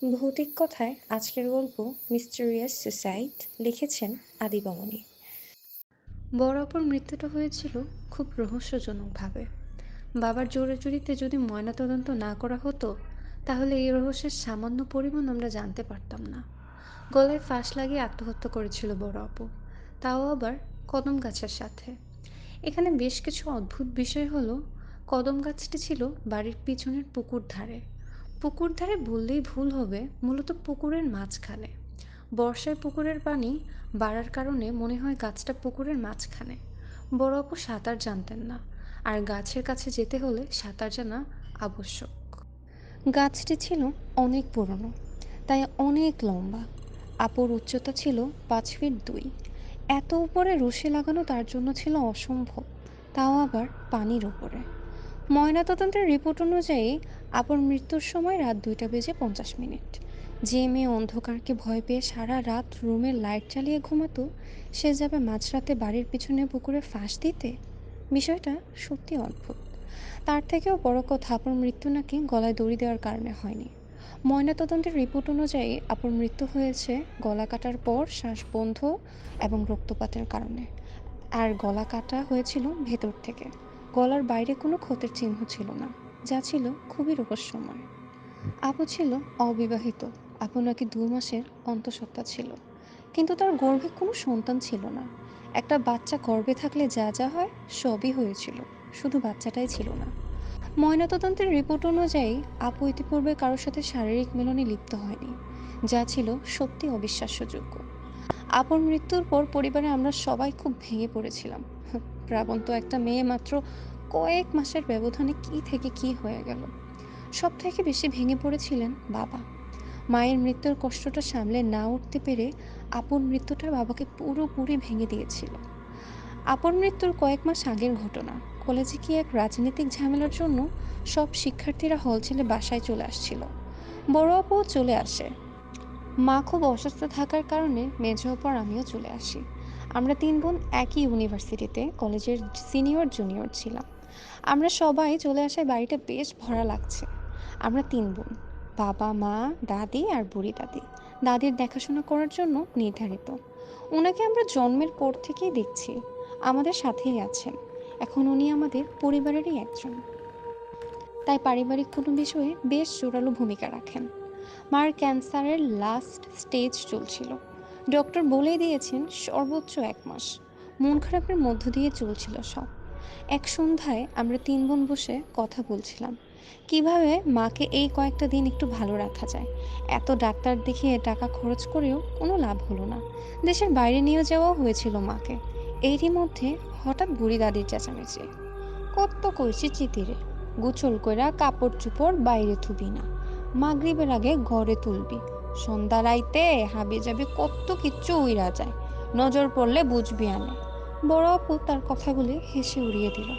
ভৌতিক কথায় আজকের গল্প মিস্টেরিয়াস সুসাইড লিখেছেন আদিবামণি। বড় অপুর মৃত্যুটা হয়েছিল খুব রহস্যজনকভাবে। বাবার জোরাজুরিতে যদি ময়নাতদন্ত না করা হতো, তাহলে এই রহস্যের সামান্য পরিমাণ আমরা জানতে পারতাম না। গলায় ফাঁস লাগিয়ে আত্মহত্যা করেছিল বড় অপু, তাও আবার কদম গাছের সাথে। এখানে বেশ কিছু অদ্ভুত বিষয় হলো, কদম গাছটি ছিল বাড়ির পিছনের পুকুর ধারে। পুকুর ধারে বললেই ভুল হবে, মূলত পুকুরের মাঝখানে। বর্ষায় পুকুরের পানি বাড়ার কারণে মনে হয় গাছটা পুকুরের মাঝখানে। বড় অপু সাঁতার জানতেন না, আর গাছের কাছে যেতে হলে সাঁতার জানা আবশ্যক। গাছটি ছিল অনেক পুরনো, তাই অনেক লম্বা। আপুর উচ্চতা ছিল 5 ফিট 2। এত উপরে রশি লাগানো তার জন্য ছিল অসম্ভব, তাও আবার পানির উপরে। ময়নাতদন্তের রিপোর্ট অনুযায়ী আপুর মৃত্যুর সময় রাত 2টা বেজে 50 মিনিট। যে মেয়ে অন্ধকারকে ভয় পেয়ে সারা রাত রুমের লাইট চালিয়ে ঘুমাতো, সে যাবে মাঝরাতে বাড়ির পিছনে পুকুরে ফাঁস দিতে? বিষয়টা সত্যি অদ্ভুত। তার থেকেও বড় কথা, আপুর মৃত্যু নাকি গলায় দড়ি দেওয়ার কারণে হয়নি। ময়নাতদন্তের রিপোর্ট অনুযায়ী আপুর মৃত্যু হয়েছে গলা কাটার পর শ্বাস বন্ধ এবং রক্তপাতের কারণে। আর গলা কাটা হয়েছিল ভেতর থেকে। গলার বাইরে কোনো ক্ষতের চিহ্ন ছিল না, যা ছিল খুবই রহস্যময়। আপু ছিল অবিবাহিত। আপু নাকি 2 মাসের অন্তঃসত্ত্বা ছিল, কিন্তু তার গর্ভে কোনো সন্তান ছিল না। একটা বাচ্চা গর্ভে থাকলে যা যা হয় সবই হয়েছিল, শুধু বাচ্চাটাই ছিল না। ময়নাতদন্তের রিপোর্ট অনুযায়ী আপু ইতিপূর্বে কারোর সাথে শারীরিক মিলনে লিপ্ত হয়নি, যা ছিল সত্যি অবিশ্বাস্যযোগ্য। আপুর মৃত্যুর পর পরিবারে আমরা সবাই খুব ভেঙে পড়েছিলাম। প্রাবন্ত একটা মেয়ে, মাত্র কয়েক মাসের ব্যবধানে কি থেকে কি হয়ে গেল। সব থেকে বেশি ভেঙে পড়েছিলেন বাবা। মায়ের মৃত্যুর কষ্টটা সামলে না উঠতে পেরে আপুর মৃত্যুটা বাবাকে পুরোপুরি ভেঙে দিয়েছিল। আপুর মৃত্যুর কয়েক মাস আগের ঘটনা। কলেজে কি এক রাজনৈতিক ঝামেলার জন্য সব শিক্ষার্থীরা হল ছেড়ে বাসায় চলে আসছিল। বড় আপুও চলে আসে। মা খুব অসুস্থ থাকার কারণে মেঝো আপু আর আমিও চলে আসি। আমরা 3 বোন একই ইউনিভার্সিটিতে কলেজের সিনিয়র জুনিয়র ছিলাম। আমরা সবাই চলে আসায় বাড়িটা বেশ ভরা লাগছে। আমরা 3 বোন, বাবা মা দাদি আর বুড়ি দাদি। দাদির দেখাশোনা করার জন্য নির্ধারিত। ওনাকে আমরা জন্মের পর থেকেই দেখছি, আমাদের সাথেই আছেন। এখন উনি আমাদের পরিবারেরই একজন, তাই পারিবারিক কোনো বিষয়ে বেশ জোরালো ভূমিকা রাখেন। মার ক্যান্সারের লাস্ট স্টেজ চলছিল। ডক্টর বলেই দিয়েছেন সর্বোচ্চ 1 মাস। মন খারাপের মধ্য দিয়ে চলছিল সব। এক সন্ধ্যায় আমরা 3 বোন বসে কথা বলছিলাম, কিভাবে মাকে এই কয়েকটা দিন একটু ভালো রাখা যায়। এত ডাক্তার দেখিয়ে টাকা খরচ করেও কোনো লাভ হলো না। দেশের বাইরে নিয়ে যাওয়াও হয়েছিল মাকে। এরই মধ্যে হঠাৎ বুড়ি দাদির চেঁচামেচি। কত কইছি চিতিরে, গোছল কইরা কাপড় চুপড় বাইরে থুবি না, মাগরিবের আগে ঘরে তুলবি, সন্ধ্যা রাইতে হাবি যাবি কত কিচ্ছু উইরা যায়, নজর পড়লে বুঝবি আনে। বড় আপু তার কথাগুলি হেসে উড়িয়ে দিল।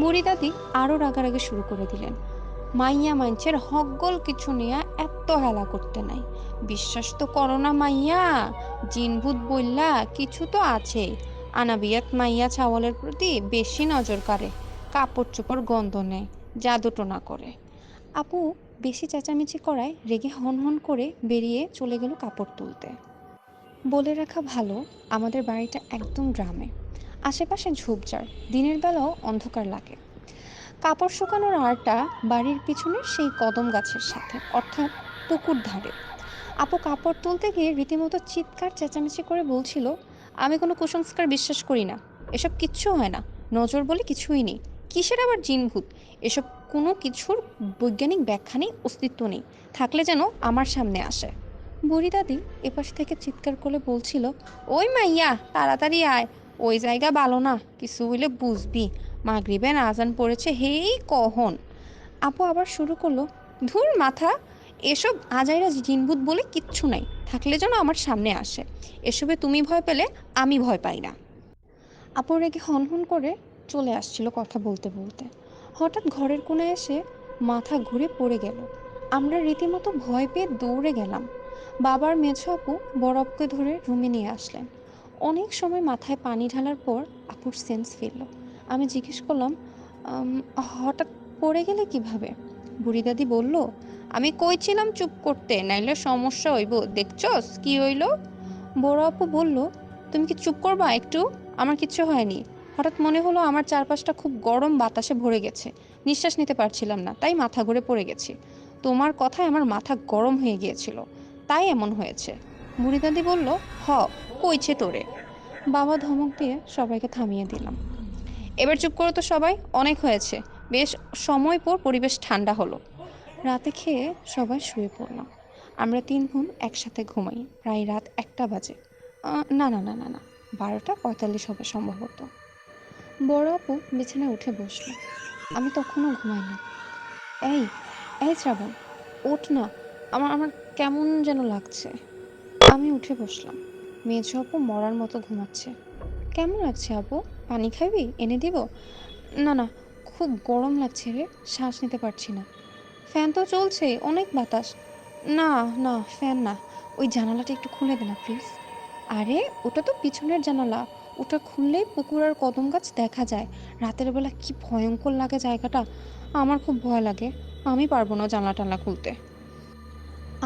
বুড়ি দাদি আরও রাগারাগি শুরু করে দিলেন। মাইয়া মাইনছের হগল কিছু নিয়া এত হেলা করতে নাই, বিশ্বাস তো করো না মাইয়া, জিনভূত বইল্লা কিছু তো আছেই। আনাবিয়াত মাইয়া ছাওয়ালের প্রতি বেশি নজর কাড়ে, কাপড় চোপড় গন্ধ নেয়, জাদুটোনা করে। আপু বেশি চেঁচামেচি করায় রেগে হন হন করে বেরিয়ে চলে গেল কাপড় তুলতে। বলে রাখা ভালো, আমাদের বাড়িটা একদম গ্রামে। আশেপাশে ঝোপঝাড়, দিনের বেলাও অন্ধকার লাগে। কাপড় শুকানোর আড়টা বাড়ির পিছনে সেই কদম গাছের সাথে, অর্থাৎ পুকুর ধারে। আপু কাপড় তুলতে গিয়ে রীতিমতো চিৎকার চেঁচামেচি করে বলছিল, আমি কোনো কুসংস্কার বিশ্বাস করি না, এসব কিচ্ছু হয় না, নজর বলে কিছুই নেই, কিসের আবার জিনভূত, এসব কোনো কিছুর বৈজ্ঞানিক ব্যাখ্যা নেই, অস্তিত্ব নেই, থাকলে যেন আমার সামনে আসে। বুড়ি দাদি এপাশ থেকে চিৎকার করে বলছিল, ওই মাইয়া তাড়াতাড়ি আয়, ওই জায়গা ভালো না, কিছু হইলে বুঝবি, মাগরিবের আজান পড়েছে হেই কখন। আপু আবার শুরু করলো, ধুর মাথা, এসব আজাইরা জিনভূত বলে কিচ্ছু নাই, থাকলে যেন আমার সামনে আসে, এসবে তুমি ভয় পেলে আমি ভয় পাই না। আপু রেগে হনহন করে চলে আসছিল কথা বলতে বলতে। হঠাৎ ঘরের কোণে এসে মাথা ঘুরে পড়ে গেল। আমরা রীতিমতো ভয় পেয়ে দৌড়ে গেলাম। বাবার মেঝো আপু বড় আপুকে ধরে রুমে নিয়ে আসলেন। অনেক সময় মাথায় পানি ঢালার পর আপুর সেন্স ফিরল। আমি জিজ্ঞেস করলাম, "আম, হঠাৎ পড়ে গেলে কিভাবে?" বুড়ি দাদি বলল, আমি কইছিলাম চুপ করতে, নাইলে সমস্যা হইব। দেখছস কি হইল? বড় আপু বলল, তুমি কি চুপ করবা একটু? আমার কিচ্ছু হয়নি। হঠাৎ মনে হলো আমার চারপাশটা খুব গরম বাতাসে ভরে গেছে। নিঃশ্বাস নিতে পারছিলাম না, তাই মাথা ঘুরে পড়ে গেছি। তোমার কথায় আমার মাথা গরম হয়ে গিয়েছিল, তাই এমন হয়েছে। বুড়ি দাদি বলল, হ, কইছে তোরে। বাবা ধমক দিয়ে সবাইকে থামিয়ে দিলাম। এবার চুপ করো তো সবাই, অনেক হয়েছে। বেশ সময় পর পরিবেশ ঠান্ডা হলো। রাতে খেয়ে সবাই শুয়ে পড়লাম। আমরা ৩ বোন একসাথে ঘুমাই, প্রায় রাত ১টা বাজে। না না না না না, ১২টা ৪৫ হবে সম্ভবত। বড় আপু বিছানায় উঠে বসলো, আমি তখনও ঘুমাইনি। এই এই শ্রাবণ, ওঠ না, আমার আমার কেমন যেন লাগছে। আমি উঠে বসলাম। মেঝো আপু মরার মতো ঘুমাচ্ছে। কেমন লাগছে আপু? পানি খাবি? এনে দিব? না না, খুব গরম লাগছে রে, শ্বাস নিতে পারছি না। ফ্যান তো চলছে, অনেক বাতাস। না না, ফ্যান না, ওই জানালাটা একটু খুলে দে না প্লিজ। আরে, ওটা তো পিছনের জানালা, ওটা খুললেই পুকুর আর কদম গাছ দেখা যায়। রাতের বেলা কি ভয়ঙ্কর লাগে জায়গাটা, আমার খুব ভয় লাগে। আমি পারবো না জানলা টানলা খুলতে।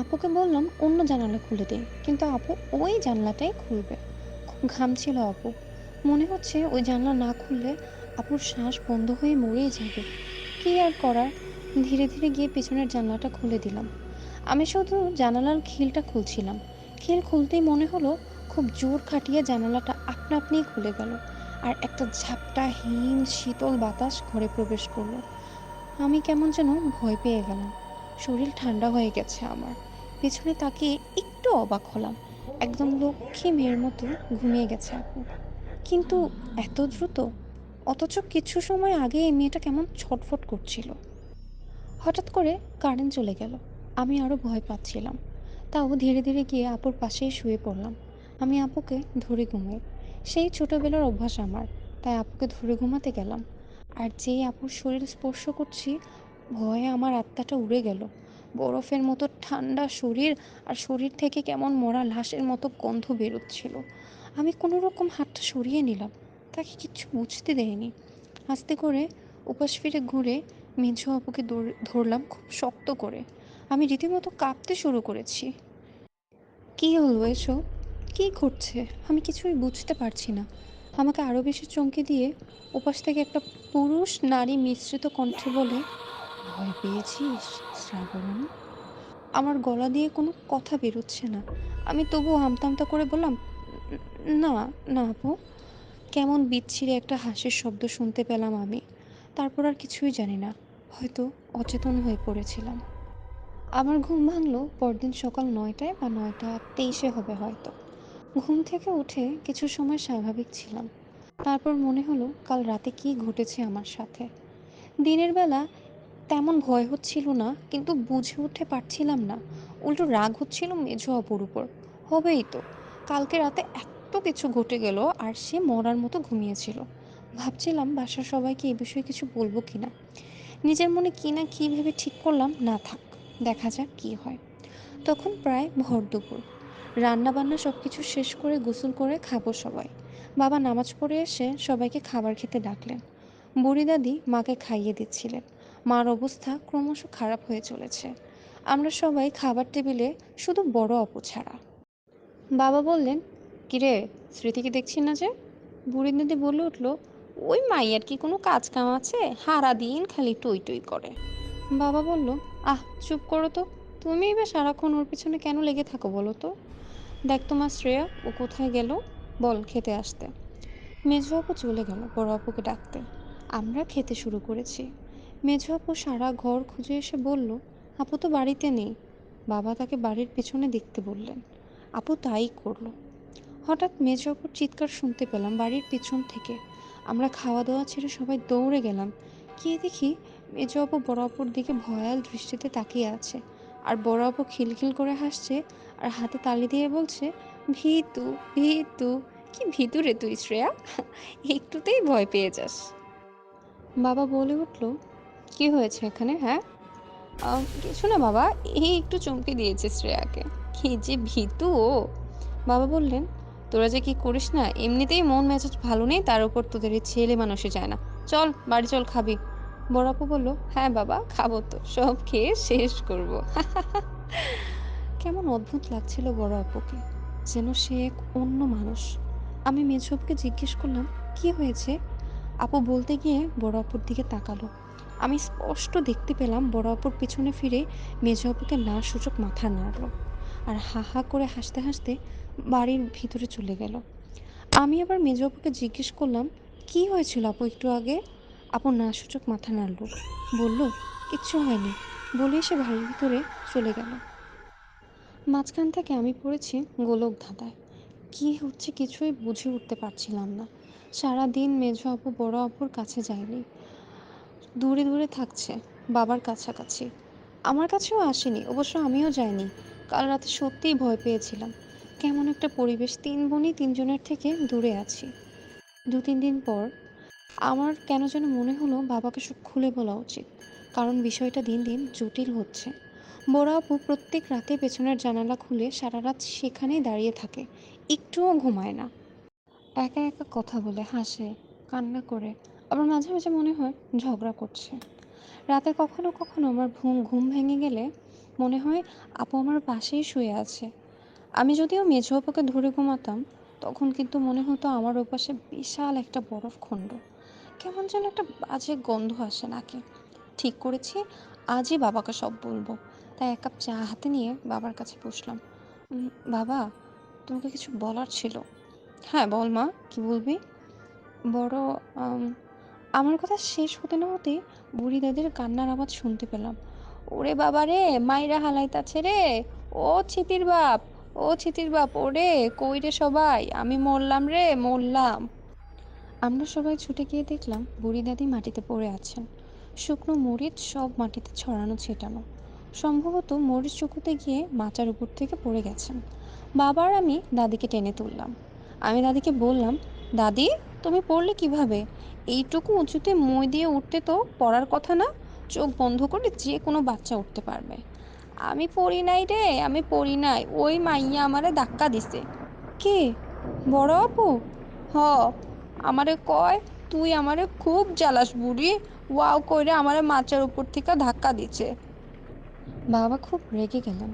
আপুকে বললাম অন্য জানালা খুলে দে, কিন্তু আপু ওই জানলাটাই খুলবে। খুব ঘামছিল আপু, মনে হচ্ছে ওই জানলা না খুললে আপুর শ্বাস বন্ধ হয়ে মরেই যাবে। কি আর করার, ধীরে ধীরে গিয়ে পেছনের জানলাটা খুলে দিলাম। আমি শুধু জানালার খিলটা খুলছিলাম। খিল খুলতেই মনে হলো খুব জোর খাটিয়ে জানালাটা আপনা আপনিই খুলে গেল, আর একটা ঝাপটা হিম শীতল বাতাস ঘরে প্রবেশ করলো। আমি কেমন যেন ভয় পেয়ে গেলাম, শরীর ঠান্ডা হয়ে গেছে আমার। পেছনে তাকিয়ে একটু অবাক হলাম, একদম লক্ষ্মী মেয়ের মতো ঘুমিয়ে গেছে আপু। কিন্তু এত দ্রুত, অথচ কিছু সময় আগে এই মেয়েটা কেমন ছটফট করছিল। হঠাৎ করে কারেন্ট চলে গেল, আমি আরও ভয় পাচ্ছিলাম। তাও ধীরে ধীরে গিয়ে আপুর পাশেই শুয়ে পড়লাম। আমি আপুকে ধরে ঘুমাই, সেই ছোটবেলার অভ্যাস আমার, তাই আপুকে ধরে ঘুমাতে গেলাম। আর যেই আপুর শরীর স্পর্শ করছি, ভয়ে আমার আত্মাটা উড়ে গেল। বরফের মতো ঠান্ডা শরীর, আর শরীর থেকে কেমন মরা লাশের মতো গন্ধ বেরোচ্ছিল। আমি কোনো রকম হাতটা সরিয়ে নিলাম, তাকে কিচ্ছু বুঝতে দেয়নি। আস্তে করে উপাস ফিরে ঘুরে মেঝো আপুকে ধরলাম খুব শক্ত করে। আমি রীতিমতো কাঁপতে শুরু করেছি। কী হলো এসব? কী ঘটছে? আমি কিছুই বুঝতে পারছি না। আমাকে আরও বেশি চমকে দিয়ে ওপাশ থেকে একটা পুরুষ নারী মিশ্রিত কণ্ঠে বলে, ভয় পেয়েছিস শ্রাবণ? আমার গলা দিয়ে কোনো কথা বেরোচ্ছে না। আমি তবুও আমতা আমতা করে বললাম, না না আপু।" কেমন বিচ্ছিরি একটা হাসির শব্দ শুনতে পেলাম আমি। তারপর আর কিছুই জানি না, হয়তো অচেতন হয়ে পড়েছিলাম। আমার ঘুম ভাঙলো পরদিন সকাল ৯টায় বা ৯টা ২৩-এ হবে হয়তো। ঘুম থেকে উঠে কিছু সময় স্বাভাবিক ছিলাম, তারপর মনে হলো কাল রাতে কী ঘটেছে আমার সাথে। দিনের বেলা তেমন ভয় হচ্ছিল না, কিন্তু বুঝে উঠতে পারছিলাম না। উল্টো রাগ হচ্ছিল মেঝো অপুর উপর। হবেই তো, কালকে রাতে এত কিছু ঘটে গেল আর সে মরার মতো ঘুমিয়েছিল। ভাবছিলাম বাসার সবাইকে এ বিষয়ে কিছু বলবো কিনা। নিজের মনে কী না কী ভেবে ঠিক করলাম, না থাক, দেখা যাক কী হয়। তখন প্রায় ভর দুপুর। রান্নাবান্না সব কিছু শেষ করে গোসল করে খাবো সবাই। বাবা নামাজ পড়ে এসে সবাইকে খাবার খেতে ডাকলেন। বুড়ি দাদি মাকে খাইয়ে দিচ্ছিলেন। মার অবস্থা ক্রমশ খারাপ হয়ে চলেছে। আমরা সবাই খাবার টেবিলে, শুধু বড় অপু ছাড়া। বাবা বললেন, কিরে, স্মৃতিকে দেখছি না যে? বুড়ি দাদি বলে উঠল, ওই মাইয়ার কি কোনো কাজ কাম আছে, সারা দিন খালি টই টই করে। বাবা বলল, আহ চুপ করো তো, তুমি এবার সারাক্ষণ ওর পিছনে কেন লেগে থাকো বলো তো? দেখ তোমার শ্রেয়া, ও কোথায় গেল, বল খেতে আসতে। মেঝো আপু চলে গেল বড় আপুকে ডাকতে। আমরা খেতে শুরু করেছি। মেঝো আপু সারা ঘর খুঁজে এসে বলল, আপু তো বাড়িতে নেই। বাবা তাকে বাড়ির পেছনে দেখতে বললেন। আপু তাই করলো। হঠাৎ মেঝো আপুর চিৎকার শুনতে পেলাম বাড়ির পিছন থেকে। আমরা খাওয়া দাওয়া ছেড়ে সবাই দৌড়ে গেলাম। গিয়ে দেখি মেঝো আপু বড় আপুর দিকে ভয়াল দৃষ্টিতে তাকিয়ে আছে, আর বড় আপু খিলখিল করে হাসছে আর হাতে তালি দিয়ে বলছে, ভীতু ভীতু। কি ভীতু রে তুই শ্রেয়া, একটুতেই ভয় পেয়ে যাস। বাবা বলে উঠল, কি হয়েছে এখানে, হ্যাঁ? কিছু না বাবা, এই একটু চমকে দিয়েছে শ্রেয়াকে। কি যে ভীতু ও। বাবা বললেন, তোরা যে কি করিস না, এমনিতেই মন মেজাজ ভালো নেই, তার উপর তোদের এই ছেলে মানুষই যায় না। চল বাড়ি চল, খাবি। বড় আপু বলল, হ্যাঁ বাবা খাবো তো, সব খেয়ে শেষ করব। কেমন অদ্ভুত লাগছিল বড় আপুকে, যেন সে এক অন্য মানুষ। আমি মেঝো আপুকে জিজ্ঞেস করলাম, কি হয়েছে? আপু বলতে গিয়ে বড় আপুর দিকে তাকালো। আমি স্পষ্ট দেখতে পেলাম বড় আপুর পিছনে ফিরে মেঝো আপুকে না সূচক মাথা নাড়ল, আর হা হা করে হাসতে হাসতে বাড়ির ভিতরে চলে গেল। আমি আবার মেজো আপুকে জিজ্ঞেস করলাম, কি হয়েছিল আপু একটু আগে? আপু না সূচক মাথা নাড়ল, বলল, কিচ্ছু হয়নি, বলেই সে বাড়ির ভিতরে চলে গেল। মাঝখান থেকে আমি পড়েছি গোলক ধাঁধায়। কি হচ্ছে কিছুই বুঝে উঠতে পারছিলাম না। সারাদিন মেঝো আপু বড় আপুর কাছে যায়নি, দূরে দূরে থাকছে, বাবার কাছাকাছি। আমার কাছেও আসেনি, অবশ্য আমিও যাইনি। কাল রাতে সত্যিই ভয় পেয়েছিলাম। কেমন একটা পরিবেশ, তিন বোনই তিনজনের থেকে দূরে আছি। ২-৩ দিন পর আমার কেন যেন মনে হলো বাবাকে সব খুলে বলা উচিত, কারণ বিষয়টা দিন দিন জটিল হচ্ছে। বড় আপু প্রত্যেক রাতে পেছনের জানালা খুলে সারা রাত সেখানেই দাঁড়িয়ে থাকে, একটুও ঘুমায় না। একা একা কথা বলে, হাসে, কান্না করে, আবার মাঝে মাঝে মনে হয় ঝগড়া করছে। রাতে কখনো কখনো আমার ঘুম ভেঙে গেলে মনে হয় আপু আমার পাশেই শুয়ে আছে। আমি যদিও মেঝো আপাকে ধরে ঘুমাতাম, তখন কিন্তু মনে হতো আমার ওপাশে বিশাল একটা বরফ খণ্ড। কেমন যেন একটা বাজে গন্ধ আসে নাকে। ঠিক করেছি আজই বাবাকে সব বলবো। তাই এক কাপ চা হাতে নিয়ে বাবার কাছে বসলাম। বাবা, তোমাকে কিছু বলার ছিল। হ্যাঁ বল মা, কি বলবি? বড় আম, আমার কথা শেষ হতে না হতেই বুড়ি দাদির কান্নার আওয়াজ শুনতে পেলাম। ওরে বাবা রে, মাইরা হালাইতাছে রে, ও ছিতির বাপ, ও ছিতির বাপ, ওরে কই রে সবাই, আমি মরলাম রে, মরলাম। আমরা সবাই ছুটে গিয়ে দেখলাম বুড়ি দাদি মাটিতে পড়ে আছেন, শুকনো মরিচ সব মাটিতে ছড়ানো ছিটানো। সম্ভবত মরিচ শুকোতে গিয়ে মাচার উপর থেকে পড়ে গেছেন। বাবা আর আমি দাদিকে টেনে তুললাম। আমি দাদিকে বললাম, দাদি তুমি পড়লে কিভাবে? এইটুকু উঁচুতে মই দিয়ে উঠতে তো পড়ার কথা না, চোখ বন্ধ করে যে কোনো বাচ্চা উঠতে পারবে। আমি পড়ি নাই রে, আমি পড়ি নাই, ওই মাইয়া আমারে ধাক্কা দিছে। কে? বড় আপু? হ, আমারে কয় তুই আমারে খুব জ্বালাস বুড়ি, ওয়াও কইরে আমারে মাচার উপর থেকে ধাক্কা দিছে। বাবা খুব রেগে গেলেন,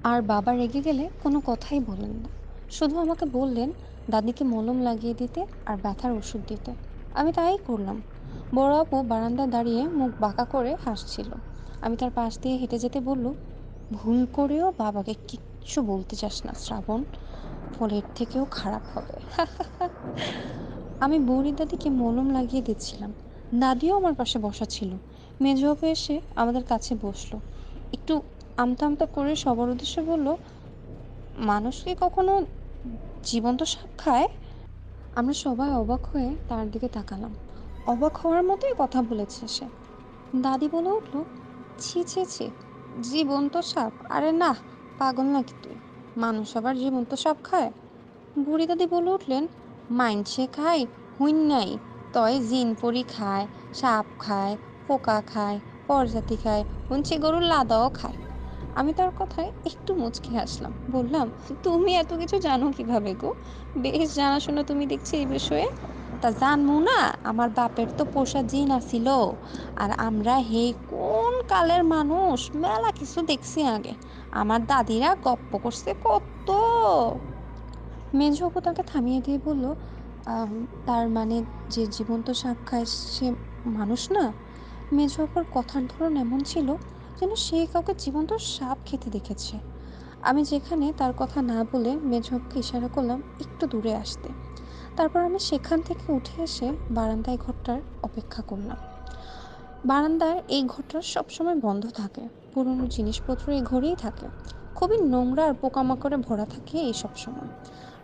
আর বাবা রেগে গেলে কোনো কথাই বলেন না, শুধু আমাকে বললেন দাদিকে মলম লাগিয়ে দিতে আর ব্যথার ওষুধ দিতে। আমি তাই করলাম। বড় আপু বারান্দায় দাঁড়িয়ে মুখ বাঁকা করে হাসছিল। আমি তার পাশ দিয়ে হেঁটে যেতে বলল, ভুল করেও বাবাকে কিচ্ছু বলতে চাস না শ্রাবণ, ফলে এর থেকেও খারাপ হবে। আমি বুড়ি দাদিকে মলম লাগিয়ে দিচ্ছিলাম, দাদিও আমার পাশে বসা ছিল। মেজো আপু এসে আমাদের কাছে বসলো, একটু আমতা আমতা করে সবার উদ্দেশ্যে বলল, মানুষ কি কখনো জীবন্ত সাপ খায়? আমরা সবাই অবাক হয়ে তার দিকে তাকালাম। অবাক হওয়ার মতোই কথা বলেছে সে। দাদি বলে উঠল, ছি ছি ছি, জীবন্ত সাপ? আরে না, পাগল নাকি তুই, মানুষ আবার জীবন্ত সাপ খায়? বুড়ি দাদি বলে উঠলেন, মাইনষে খায় হুইন নাই, তয় জিন পরি খায়, সাপ খায়, পোকা খায়, পরজাতি খায়, হুঞ্চি গরুর লাদাও খায়। আমি তার কথায় একটু মুচকি হাসলাম, বললাম, তুমি এত কিছু জানো কিভাবে গো? বেশ জানাশোনা তুমি দেখছি এই বিষয়ে। তা জানমু না, আমার বাপের তো পোষা জিন আছিল, আর আমরা হে কোন কালের মানুষ মেলা কিছু দেখছি আগে, আমার দাদিরা গপ্প করছে কত। মেঝো আপু তাকে থামিয়ে দিয়ে বলল, "আম, তার মানে যে জীবন্ত সাপ খায় সে মানুষ না?" মেঝো আপার কথার ধরন এমন ছিল যেন সে কাউকে জীবন্ত সাপ খেতে দেখেছে। আমি যেখানে তার কথা না বলে মেঝো আপুকে ইশারা করলাম একটু দূরে আসতে। তারপর আমি সেখান থেকে উঠে এসে বারান্দায় ঘরটার অপেক্ষা করলাম। বারান্দার এই ঘরটা সবসময় বন্ধ থাকে, পুরনো জিনিসপত্র এই ঘরেই থাকে, খুবই নোংরা আর পোকামাকড়ে ভরা থাকে এই সব সময়।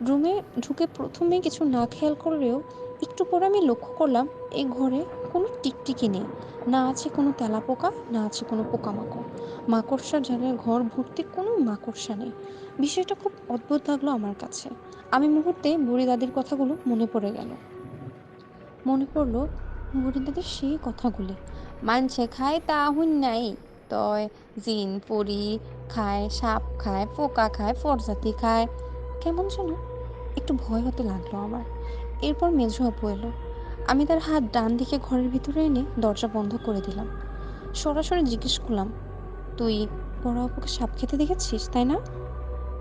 রুমে ঢুকে প্রথমে কিছু না খেয়াল করলেও একটু পরে আমি লক্ষ্য করলাম এই ঘরে কোনো টিকটিকি নেই, না আছে কোনো তেলাপোকা, না আছে কোনো পোকামাকড়। মাকড়সা জালের ঘর ভর্তি, কোনো মাকড়সা নেই। বিষয়টা খুব অদ্ভুত লাগলো আমার কাছে। আমি মুহূর্তে বুড়ি দাদির কথাগুলো মনে পড়লো বুড়ি দাদির সেই কথাগুলি, মানছে খায় তা হুন নাই, তয় জিন পরি খায়, সাপ খায়, পোকা খায়, প্রজাতি খায়। কেমন যেন একটু ভয় হতে লাগলো আমার। এরপর মেঝো আপু এলো। আমি তার হাত ডান দিকে ঘরের ভিতরে এনে দরজা বন্ধ করে দিলাম। সরাসরি জিজ্ঞেস করলাম, তুই বড় আপুকে সাপ খেতে দেখেছিস, তাই না?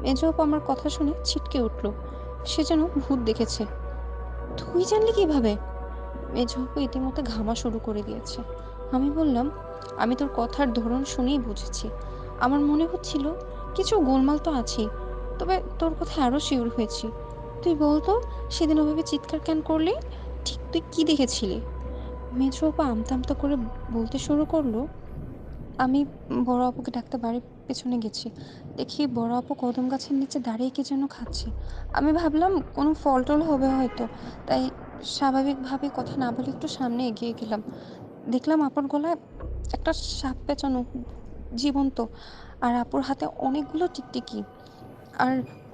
মেজো আপু আমার কথা শুনে ছিটকে উঠল। সে যেন ভূত দেখেছে। তুই জানলি কিভাবে? মেজো আপু ইতিমধ্যে ঘামা শুরু করে দিয়েছে। আমি বললাম, আমি তোর কথার ধরন শুনেই বুঝেছি। আমার মনে হচ্ছিল কিছু গোলমাল তো আছেই, তবে তোর কথা আরো শিওর হয়েছি। তুই বলতো, সেদিন ওভাবে চিৎকার কেন করলি? ঠিক তুই কি দেখেছিলি? মেজো আপু আমতা আমতা করে বলতে শুরু করলো, আমি বড় আপুকে ডাকতে বাড়ির পেছনে গেছি। দেখি বড় আপু কদম গাছের নিচে দাঁড়িয়ে কি যেন খাচ্ছে। আমি ভাবলাম কোনো ফল টল হবে হয়তো, তাই স্বাভাবিকভাবে কথা না বলে একটু সামনে এগিয়ে গেলাম। দেখলাম আপুর গলায় একটা সাপ পেঁচানো, জীবন্ত, আর আপুর হাতে অনেকগুলো টিকটিকি, আর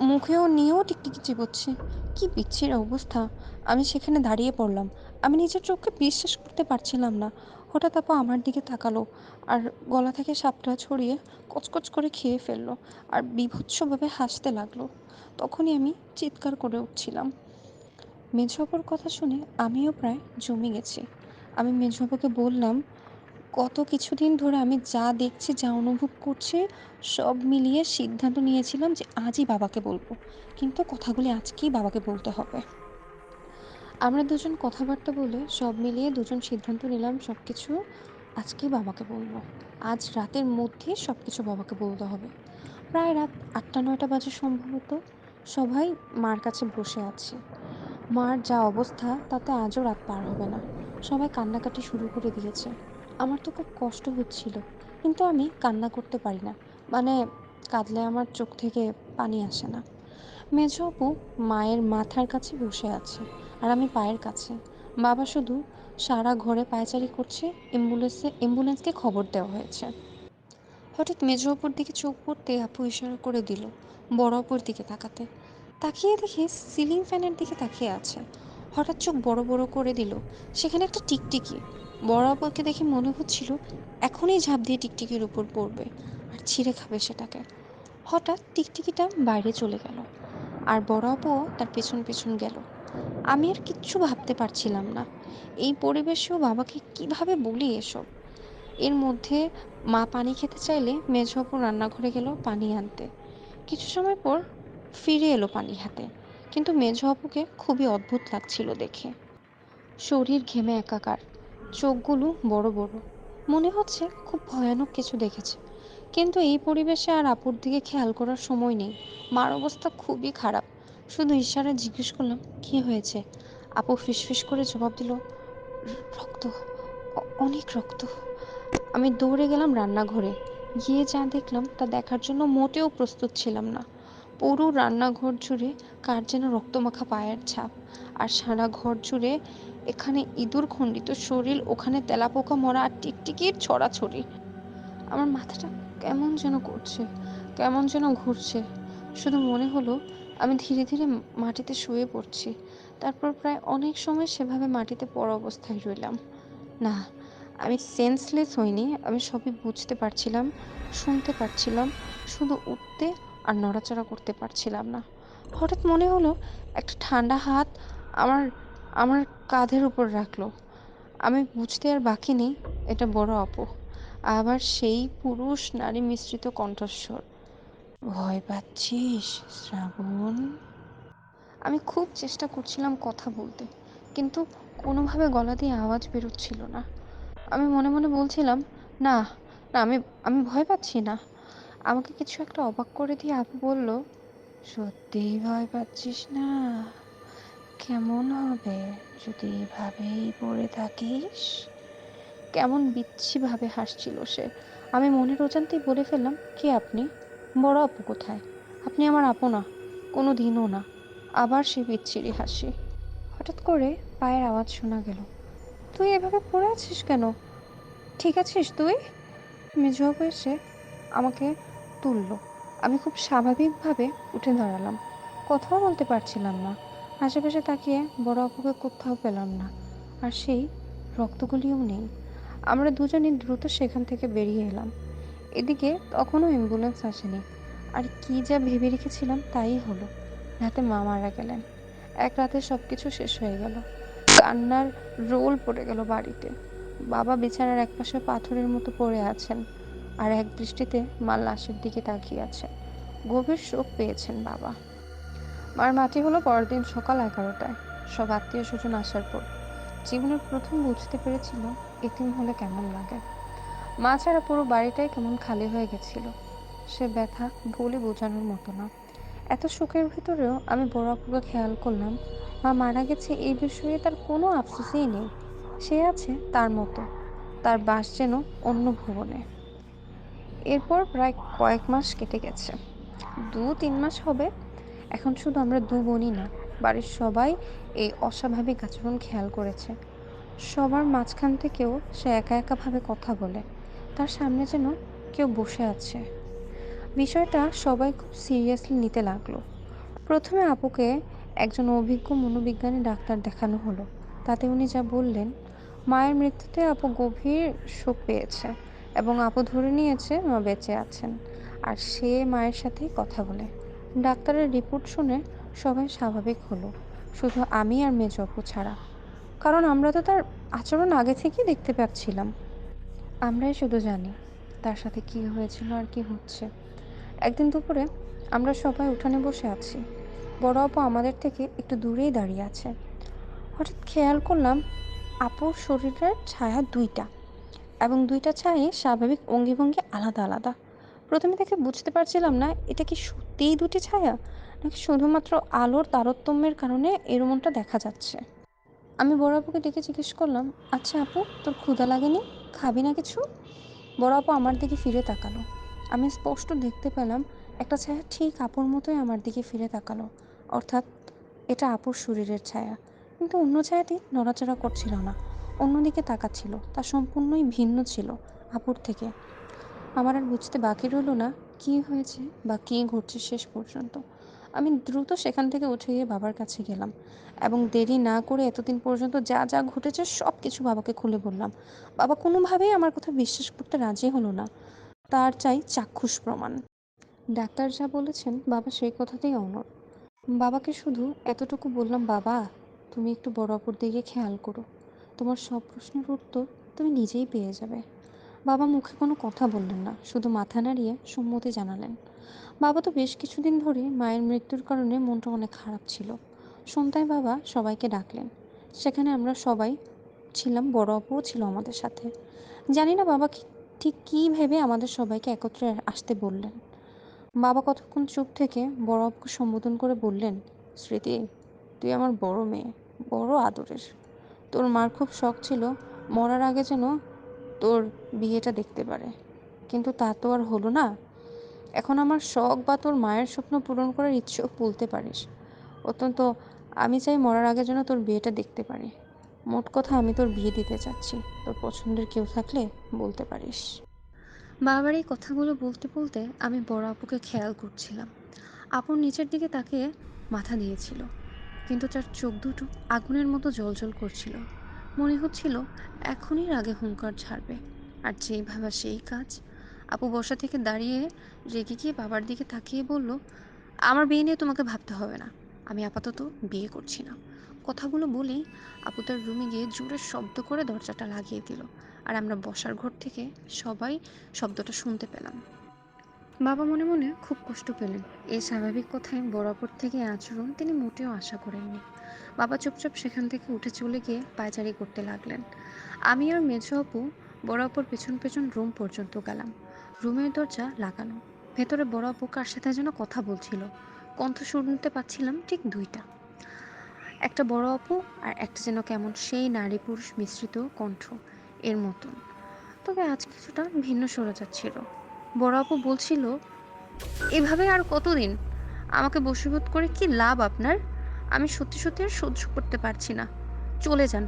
মুখেও নিয়েও টিকটিকি চিবোচ্ছে। কি বিচ্ছিরি অবস্থা! আমি সেখানে দাঁড়িয়ে পড়লাম। আমি নিজের চোখকে বিশ্বাস করতে পারছিলাম না। হঠাৎ আপু আমার দিকে তাকালো আর গলা থেকে সাপটা ছড়িয়ে কচকচ করে খেয়ে ফেললো আর বীভৎসভাবে হাসতে লাগলো। তখনই আমি চিৎকার করে উঠছিলাম। মেঝো আপুর কথা শুনে আমিও প্রায় জমে গেছি। আমি মেঝো আপুকে বললাম, গত কিছুদিন ধরে আমি যা দেখছি, যা অনুভব করছি, সব মিলিয়ে সিদ্ধান্ত নিয়েছিলাম যে আজই বাবাকে বলবো। কিন্তু কথাগুলি আজকেই বাবাকে বলতে হবে। আমরা দুজন কথাবার্তা বলে সব মিলিয়ে দুজন সিদ্ধান্ত নিলাম সবকিছু আজকেই বাবাকে বলবো। আজ রাতের মধ্যে সবকিছু বাবাকে বলতে হবে। প্রায় রাত 8টা-9টা বাজে সম্ভবত। সবাই মার কাছে বসে আছি। মার যা অবস্থা তাতে আজও রাত পার হবে না। সবাই কান্নাকাটি শুরু করে দিয়েছে। আমার তো খুব কষ্ট হচ্ছিল, কিন্তু আমি কান্না করতে পারি না। মানে, কাঁদলে আমার চোখ থেকে পানি আসে না। মেঝো আপু মায়ের মাথার কাছে বসে আছে আর আমি পায়ের কাছে। বাবা শুধু সারা ঘরে পায়চারি করছে। অ্যাম্বুলেন্সকে খবর দেওয়া হয়েছে। হঠাৎ মেজো অপুর দিকে চোখ পড়তে আপু ইশারা করে দিল বড় অপুর দিকে তাকাতে। তাকিয়ে দেখি সিলিং ফ্যানের দিকে তাকিয়ে আছে। হঠাৎ চোখ বড় বড় করে দিল। সেখানে একটা টিকটিকি। বড় অপুকে দেখে মনে হচ্ছিল এখনই ঝাঁপ দিয়ে টিকটিকির উপর পড়বে আর ছিঁড়ে খাবে সেটাকে। হঠাৎ টিকটিকিটা বাইরে চলে গেল আর বড় আপুও তার পেছন পেছন গেল। আমি আর কিচ্ছু ভাবতে পারছিলাম না। এই পরিবেশেও বাবাকে কিভাবে বলি এসব। এর মধ্যে মা পানি খেতে চাইলে মেঝো আপু রান্নাঘরে গেল পানি আনতে। কিছু সময় পর ফিরে এলো পানি হাতে। কিন্তু মেঝো আপুকে খুবই অদ্ভুত লাগছিল দেখে। শরীর ঘেমে একাকার, চোখগুলো বড় বড়, মনে হচ্ছে খুব ভয়ানক কিছু দেখেছে। কিন্তু এই পরিবেশে আর আপুর দিকে খেয়াল করার সময় নেই। মার অবস্থা খুবই খারাপ। শুধু ইশারায় জিজ্ঞেস করলাম, কি হয়েছে? আপু ফিসফিস করে জবাব দিল, রক্ত, অনেক রক্ত। আমি দৌড়ে গেলাম রান্নাঘরে। গিয়ে যা দেখলাম তা দেখার জন্য মোটেও প্রস্তুত ছিলাম না। পুরো রান্নাঘর জুড়ে কার যেন রক্তমাখা পায়ের ছাপ, আর সারা ঘর জুড়ে এখানে ইঁদুর খণ্ডিত শরীর, ওখানে তেলাপোকা মরা আর টিকটিকির ছড়াছড়ি। আমার মাথাটা কেমন যেন করছে, কেমন যেন ঘুরছে। শুধু মনে হলো আমি ধীরে ধীরে মাটিতে শুয়ে পড়ছি। তারপর প্রায় অনেক সময় সেভাবে মাটিতে পড়া অবস্থায় রইলাম। না, আমি সেন্সলেস হইনি। আমি সবই বুঝতে পারছিলাম, শুনতে পারছিলাম, শুধু উঠতে আর নড়াচড়া করতে পারছিলাম না। হঠাৎ মনে হলো একটা ঠান্ডা হাত আমার আমার কাঁধের উপর রাখলো। আমি বুঝতে আর বাকি নেই এটা বড় আপু। আবার সেই পুরুষ নারী মিশ্রিত কণ্ঠস্বর, ভয় পাচ্ছিস শ্রাবণ? আমি খুব চেষ্টা করছিলাম কথা বলতে, কিন্তু কোনোভাবে গলা দিয়ে আওয়াজ বেরোচ্ছিল না। আমি মনে মনে বলছিলাম, না, না, আমি আমি ভয় পাচ্ছি না। আমাকে কিছু একটা অবাক করে দিয়ে আপু বলল, সত্যিই ভয় পাচ্ছিস না? কেমন হবে যদি এভাবেই পড়ে থাকিস? কেমন বিচ্ছিভাবে হাসছিল সে। আমি মনের অজান্তেই বলে ফেললাম, কে আপনি? বড় আপু কোথায়? আপনি আমার আপু না, কোনো দিনও না। আবার সে বিচ্ছিরি হাসি। হঠাৎ করে পায়ের আওয়াজ শোনা গেল। তুই এভাবে পড়ে আছিস কেন? ঠিক আছিস তুই? মেজো আপু এসে আমাকে তুলল। আমি খুব স্বাভাবিকভাবে উঠে দাঁড়ালাম। কথাও বলতে পারছিলাম না। আশেপাশে তাকিয়ে বড় আপুকে কোথাও পেলাম না। আর সেই রক্তগুলিও নেই। আমরা দুজনই দ্রুত সেখান থেকে বেরিয়ে এলাম। এদিকে তখনও অ্যাম্বুলেন্স আসেনি। আর কি যা ভেবে রেখেছিলাম তাই হলো। রাতে মা মারা গেলেন। এক রাতে সবকিছু শেষ হয়ে গেল। কান্নার রোল পড়ে গেল বাড়িতে। বাবা বিছানার একপাশে পাথরের মতো পড়ে আছেন, আর এক দৃষ্টিতে মার লাশের দিকে তাকিয়ে আছেন। গভীর শোক পেয়েছেন বাবা। মার মাটি হলো পরের দিন সকাল 11টায়, সব আত্মীয় স্বজন আসার পর। জীবনের প্রথম বুঝতে পেরেছিল এতিম হলে কেমন লাগে। মা ছাড়া পুরো বাড়িটাই কেমন খালি হয়ে গেছিল। সে ব্যথা বলে বোঝানোর মতো না। এত সুখের ভেতরেও আমি বড় আপুকে খেয়াল করলাম, মা মারা গেছে এই বিষয়ে তার কোনো আফসোসই নেই। সে আছে তার মতো, তার বাস যেন অন্য ভুবনে। এরপর প্রায় কয়েক মাস কেটে গেছে, 2-3 মাস হবে। এখন শুধু আমরা দু বোনই না, বাড়ির সবাই এই অস্বাভাবিক আচরণ খেয়াল করেছে। সবার মাঝখান থেকেও সে একা একা ভাবে কথা বলে, তার সামনে যেন কেউ বসে আছে। বিষয়টা সবাই খুব সিরিয়াসলি নিতে লাগলো। প্রথমে আপুকে একজন অভিজ্ঞ মনোবিজ্ঞানী ডাক্তার দেখানো হলো। তাতে উনি যা বললেন, মায়ের মৃত্যুতে আপু গভীর শোক পেয়েছে এবং আপু ধরে নিয়েছে মা বেঁচে আছেন, আর সে মায়ের সাথেই কথা বলে। ডাক্তারের রিপোর্ট শুনে সবাই স্বাভাবিক হলো, শুধু আমি আর মেজ আপু ছাড়া। কারণ আমরা তো তার আচরণ আগে থেকেই দেখতে পাচ্ছিলাম। আমরাই শুধু জানি তার সাথে কি হয়েছিল আর কি হচ্ছে। একদিন দুপুরে আমরা সবাই উঠানে বসে আছি, বড় আপু আমাদের থেকে একটু দূরেই দাঁড়িয়ে আছে। হঠাৎ খেয়াল করলাম আপুর শরীরের ছায়া দুইটা, এবং দুইটা ছায়াই স্বাভাবিক অঙ্গিভঙ্গি আলাদা আলাদা। প্রথমে দেখে বুঝতে পারছিলাম না এটা কি সত্যিই দুটি ছায়া, নাকি শুধুমাত্র আলোর তারতম্যের কারণে এরকমটা দেখা যাচ্ছে। আমি বড় আপুকে ডেকে জিজ্ঞেস করলাম, আচ্ছা আপু, তোর ক্ষুধা লাগেনি? খাবি না কিছু? বড় আপু আমার দিকে ফিরে তাকালো। আমি স্পষ্ট দেখতে পেলাম একটা ছায়া ঠিক আপুর মতোই আমার দিকে ফিরে তাকালো। অর্থাৎ এটা আপুর শরীরের ছায়া, কিন্তু অন্য ছায়াটি নড়াচড়া করছিল না, অন্যদিকে তাকাচ্ছিল। তা সম্পূর্ণই ভিন্ন ছিল আপুর থেকে। আমার আর বুঝতে বাকি রইল না কি হয়েছে বা কী ঘটছে শেষ পর্যন্ত। আমি দ্রুত সেখান থেকে উঠে গিয়ে বাবার কাছে গেলাম এবং দেরি না করে এতদিন পর্যন্ত যা যা ঘটেছে সব কিছু বাবাকে খুলে বললাম। বাবা কোনোভাবেই আমার কথা বিশ্বাস করতে রাজি হলো না, তার চাই চাক্ষুষ প্রমাণ। ডাক্তার যা বলেছেন বাবা সেই কথাতেই অনড়। বাবাকে শুধু এতটুকু বললাম, বাবা তুমি একটু বড় অপর দিকে খেয়াল করো, তোমার সব প্রশ্নের উত্তর তুমি নিজেই পেয়ে যাবে। বাবা মুখে কোনো কথা বললেন না, শুধু মাথা নাড়িয়ে সম্মতি জানালেন। বাবা তো বেশ কিছুদিন ধরে মায়ের মৃত্যুর কারণে মনটা অনেক খারাপ ছিল। সন্ধ্যায় বাবা সবাইকে ডাকলেন, সেখানে আমরা সবাই ছিলাম, বড় আপুও ছিল আমাদের সাথে। জানি না বাবা ঠিক কী ভেবে আমাদের সবাইকে একত্রে আসতে বললেন। বাবা কতক্ষণ চুপ থেকে বড় আপুকে সম্বোধন করে বললেন, স্মৃতি, তুই আমার বড় মেয়ে, বড় আদরের। তোর মার খুব শখ ছিল মরার আগে যেন তোর বিয়েটা দেখতে পারে, কিন্তু তা তো আর হলো না। এখন আমার শখ বা তোর মায়ের স্বপ্ন পূরণ করার ইচ্ছেও বলতে পারিস। অত্যন্ত আমি চাই মরার আগে যেন তোর বিয়েটা দেখতে পারি। মোট কথা আমি তোর বিয়ে দিতে চাচ্ছি, তোর পছন্দের কেউ থাকলে বলতে পারিস। বাবার এই কথাগুলো বলতে বলতে আমি বড় আপুকে খেয়াল করছিলাম। আপুর নিচের দিকে তাকিয়ে মাথা দিয়েছিল, কিন্তু তার চোখ দুটো আগুনের মতো জ্বলজ্বল করছিল। মনে হচ্ছিল এখনই রাগে হুঙ্কার ছাড়বে। আর যেই ভাবা সেই কাজ। আপু বসা থেকে দাঁড়িয়ে রেগে গিয়ে বাবার দিকে তাকিয়ে বলল, আমার বিয়ে নিয়ে তোমাকে ভাবতে হবে না, আমি আপাতত বিয়ে করছি না। কথাগুলো বলেই আপু তার রুমে গিয়ে জোরে শব্দ করে দরজাটা লাগিয়ে দিল, আর আমরা বসার ঘর থেকে সবাই শব্দটা শুনতে পেলাম। বাবা মনে মনে খুব কষ্ট পেলেন। এই স্বাভাবিক কথায় বরাবর থেকে আচরণ তিনি মোটেও আশা করেননি। বাবা চুপচাপ সেখান থেকে উঠে চলে গিয়ে পায়চারি করতে লাগলেন। আমি আর মেজ আপু বড় আপুর পেছন পেছন রুম পর্যন্ত গেলাম। রুমের দরজা লাগানো, ভেতরে বড় আপু কার সাথে যেন কথা বলছিল। কণ্ঠ শুনতে পাচ্ছিলাম ঠিক দুইটা, একটা বড় আপু আর একটা যেন কেমন সেই নারী পুরুষ মিশ্রিত কণ্ঠ এর মতন। তবে আজ কিছুটা ভিন্ন সরে যাচ্ছিল। বড় আপু বলছিল, এভাবে আর কতদিন আমাকে বশীভূত করে কি লাভ আপনার? আমি সত্যি সত্যি আর সহ্য করতে পারছি না, চলে যান।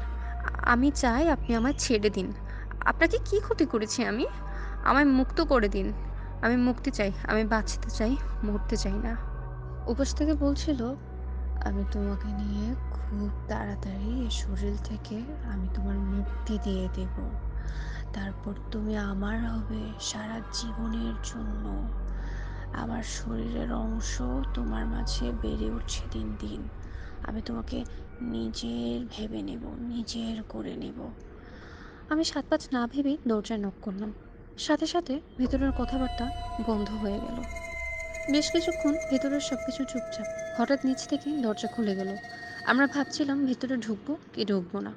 আমি চাই আপনি আমায় ছেড়ে দিন। আপনাকে কি ক্ষতি করেছি আমি? আমায় মুক্ত করে দিন। আমি মুক্তি চাই, আমি বাঁচতে চাই, মরতে চাই না। উপোস থেকে বলছিল, আমি তোমাকে নিয়ে খুব তাড়াতাড়ি এই শরীর থেকে আমি তোমার মুক্তি দিয়ে দেব। তারপর তুমি আমার হবে সারা জীবনের জন্য। আমার শরীরের অংশ তোমার মাঝে বেড়ে উঠছে দিন দিন। আমি তোমাকে নিজের ভেবে নেব, নিজের করে নেব। আমি ৭-৫ না ভেবেই দরজায় নক করলাম। সাথে সাথে ভেতরের কথাবার্তা বন্ধ হয়ে গেল। বেশ কিছুক্ষণ ভেতরের সবকিছু চুপচাপ। হঠাৎ নিচ থেকে দরজা খুলে গেল। আমরা ভাবছিলাম ভেতরে ঢুকবো কি ঢুকবো না।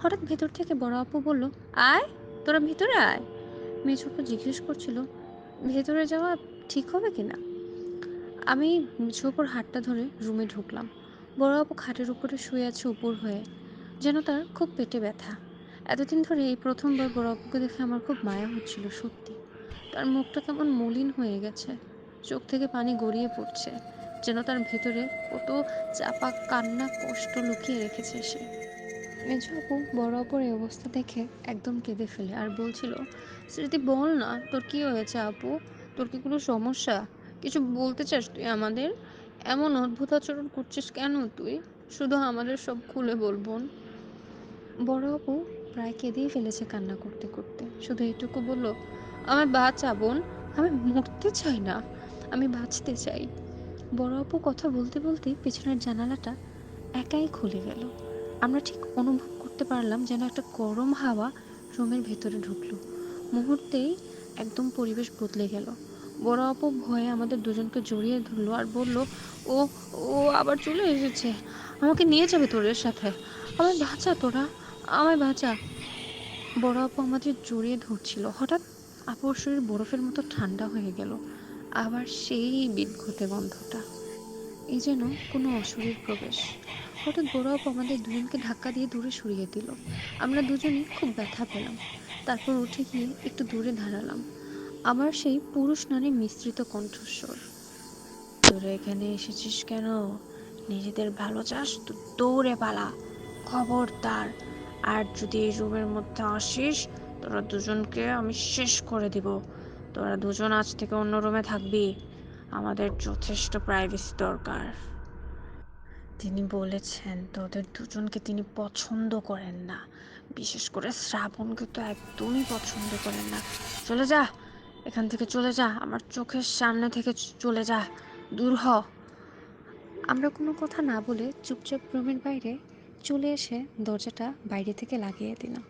হঠাৎ ভেতর থেকে বড় আপু বলল, আয়, তোরা ভিতরে আয়। মেজো আপু জিজ্ঞেস করছিল ভেতরে যাওয়া ঠিক হবে কিনা। আমি মেঝো আপুর হাতটা ধরে রুমে ঢুকলাম। বড় আপু খাটের উপরে শুয়ে আছে উপর হয়ে, যেন তার খুব পেটে ব্যথা। এতদিন ধরে এই প্রথমবার বড় আপুকে দেখে আমার খুব মায়া হচ্ছিল সত্যি। তার মুখটা কেমন মলিন হয়ে গেছে, চোখ থেকে পানি গড়িয়ে পড়ছে, যেন তার ভেতরে কত চাপা কান্না কষ্ট লুকিয়ে রেখেছে সে। মেঝো আপু বড় আপুর এই অবস্থা দেখে একদম কেঁদে ফেলে আর বলছিল, স্মৃতি বল না, তোর কি হয়েছে আপু? তোর কি কোনো সমস্যা? কিছু বলতে চাস তুই আমাদের? এমন অদ্ভুত আচরণ করছিস কেন তুই? শুধু আমাদের সব খুলে বল বোন। বড় আপু প্রায় কেঁদেই ফেলেছে কান্না করতে করতে, শুধু এটুকু বলল, আমায় বাঁচা বোন, আমি মরতে চাই না, আমি বাঁচতে চাই। বড় আপু কথা বলতে বলতে পেছনের জানালাটা একাই খুলে গেল। আমরা ঠিক অনুভব করতে পারলাম যেন একটা গরম হাওয়া রুমের ভেতরে ঢুকলো। মুহূর্তেই একদম পরিবেশ বদলে গেল। বড় আপু ভয়ে আমাদের দুজনকে জড়িয়ে ধরলো আর বলল, ও ও আবার চলে এসেছে, আমাকে নিয়ে যাবে তোদের সাথে, আমায় বাঁচা তোরা, আমায় বাঁচা। বড় আপু আমাদের জড়িয়ে ধরছিল। হঠাৎ আপুর শরীর বরফের মতো ঠান্ডা হয়ে গেল। আবার সেই বিদঘুটে গন্ধটা, এই যেন কোনো অশরীর প্রবেশ। হঠাৎ বড় আপু আমাদের দুজনকে ধাক্কা দিয়ে দূরে সরিয়ে দিল। আমরা দুজনেই খুব ব্যথা পেলাম। তারপর উঠে গিয়ে একটু দূরে দাঁড়ালাম। আবার সেই পুরুষ নারীর মিশ্রিত কণ্ঠস্বর, তোরা এখানে এসেছিস কেন? নিজেদের ভালো চাস তো দৌড়ে পালা, খবরদার। আর যদি এই রুমের মধ্যে আসিস, তোরা দুজনকে আমি শেষ করে দিব। তোরা দুজন আজ থেকে অন্য রুমে থাকবি, আমাদের যথেষ্ট প্রাইভেসি দরকার। তিনি বলেছেন তোদের দুজনকে তিনি পছন্দ করেন না, বিশেষ করে শ্রাবণকে তো একদমই পছন্দ করেন না। চলে যা, এখান থেকে চলে যা, আমার চোখের সামনে থেকে চলে যা, দূর হ। আমরা কোনো কথা না বলে চুপচাপ রুমের বাইরে চলে এসে দরজাটা বাইরে থেকে লাগিয়ে দিলাম,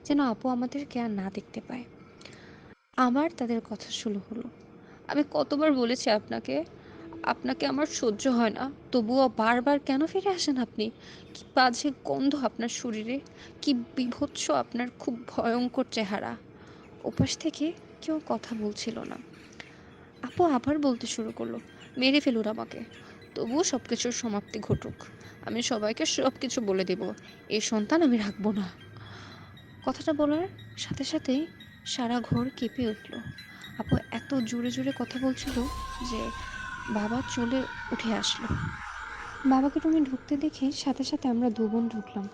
যেন আপু আমাদেরকে আর না দেখতে পায়। আবার তাদের কথা শুরু হলো, আমি কতবার বলেছি আপনাকে, আপনাকে আমার সহ্য হয় না, তবুও বারবার কেন ফিরে আসেন আপনি? কি বাজে গন্ধ আপনার শরীরে, কি বীভৎস আপনার খুব ভয়ঙ্কর চেহারা। ওপাশ থেকে কেউ কথা বলছিল না। আপু আবার বলতে শুরু করলো, মেরে ফেলুন আমাকে, তবুও সব কিছুর সমাপ্তি ঘটুক, আমি সবাইকে সব কিছু বলে দেব, এই সন্তান আমি রাখবো না। কথাটা বলার সাথে সাথেই সারা ঘর কেঁপে উঠল। আপু এত জোরে জোরে কথা বলছিল যে বাবা চলে উঠে আসলো। বাবাকে রুমে ঢুকতে দেখে সাথে সাথে আমরা দু বোন ঢুকলাম।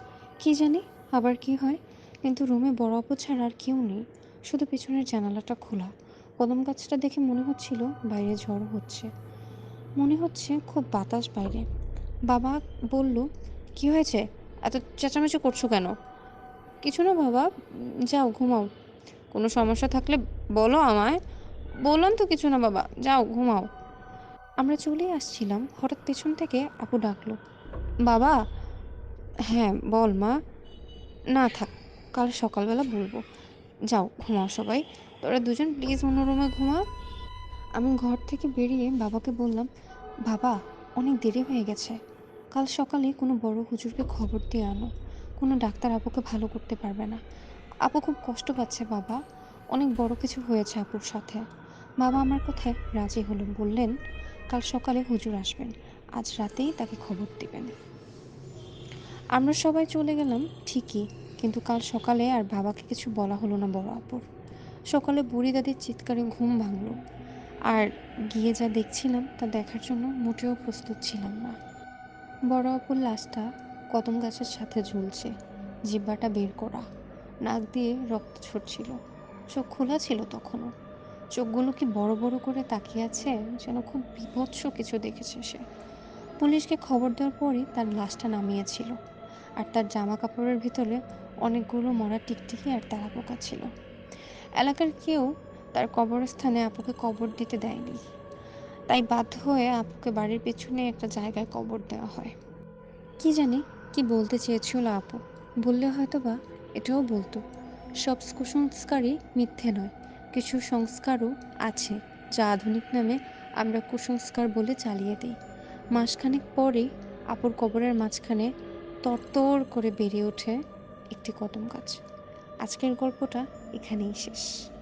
কি জানি আবার কি হয়, কিন্তু রুমে বড় আপু ছাড়া আর কেউ নেই, শুধু পেছনের জানালাটা খোলা। কদম গাছটা দেখে মনে হচ্ছিল বাইরে ঝড় হচ্ছে, মনে হচ্ছে খুব বাতাস বাইরে। বাবা বলল, কি হয়েছে, এত চেঁচামেচি করছো কেন? কিছু না বাবা, যাও ঘুমাও, কোনো সমস্যা থাকলে বলো আমায়। বললাম তো কিছু না বাবা, যাও ঘুমাও। আমরা চলেই আসছিলাম, হঠাৎ পেছন থেকে আপু ডাকলো, বাবা। হ্যাঁ বল মা। না থাক, কাল সকালবেলা বলবো, যাও ঘুমাও সবাই, তোরা দুজন প্লিজ অন্য রুমে ঘুমা। আমি ঘর থেকে বেরিয়ে বাবাকে বললাম, বাবা অনেক দেরি হয়ে গেছে, কাল সকালে কোনো বড় হুজুরকে খবর দিয়ে আনো, কোনো ডাক্তার আপুকে ভালো করতে পারবে না, আপু খুব কষ্ট পাচ্ছে বাবা, অনেক বড় কিছু হয়েছে আপুর সাথে। বাবা আমার কথায় রাজি হলেন, বললেন কাল সকালে হুজুর আসবেন, আজ রাতেই তাকে খবর দিবেন। আমরা সবাই চলে গেলাম ঠিকই, কিন্তু কাল সকালে আর বাবাকে কিছু বলা হলো না বড় আপুর। সকালে বুড়ি দাদির চিৎকারে ঘুম ভাঙলো, আর গিয়ে যা দেখছিলাম তা দেখার জন্য মোটেও প্রস্তুত ছিলাম না। বড় আপুর লাশটা কদম গাছের সাথে ঝুলছে, জিহ্বাটা বের করা, নাক দিয়ে রক্ত ঝরছিল, চোখ খোলা ছিল তখনও, চোখগুলো কি বড় বড় করে তাকিয়ে আছে, যেন খুব বীভৎস কিছু দেখেছে সে। পুলিশকে খবর দেওয়ার পরই তার লাশটা নামিয়েছিল, আর তার জামা কাপড়ের ভিতরে অনেকগুলো মরা টিকটিকি আর তেলাপোকা ছিল। এলাকার কেউ তার কবরস্থানে আপুকে কবর দিতে দেয়নি, তাই বাধ্য হয়ে আপুকে বাড়ির পেছনে একটা জায়গায় কবর দেওয়া হয়। কি জানি কি বলতে চেয়েছিল আপু। বললে হয়তোবা এটাও বলতো, সব কুসংস্কারই মিথ্যে নয়, কিছু সংস্কারও আছে যা আধুনিক নামে আমরা কুসংস্কার বলে চালিয়ে দিই। মাসখানেক পরেই আপুর কবরের মাঝখানে তরতর করে বেড়ে ওঠে একটি কদম গাছ। আজকের গল্পটা এখানেই শেষ।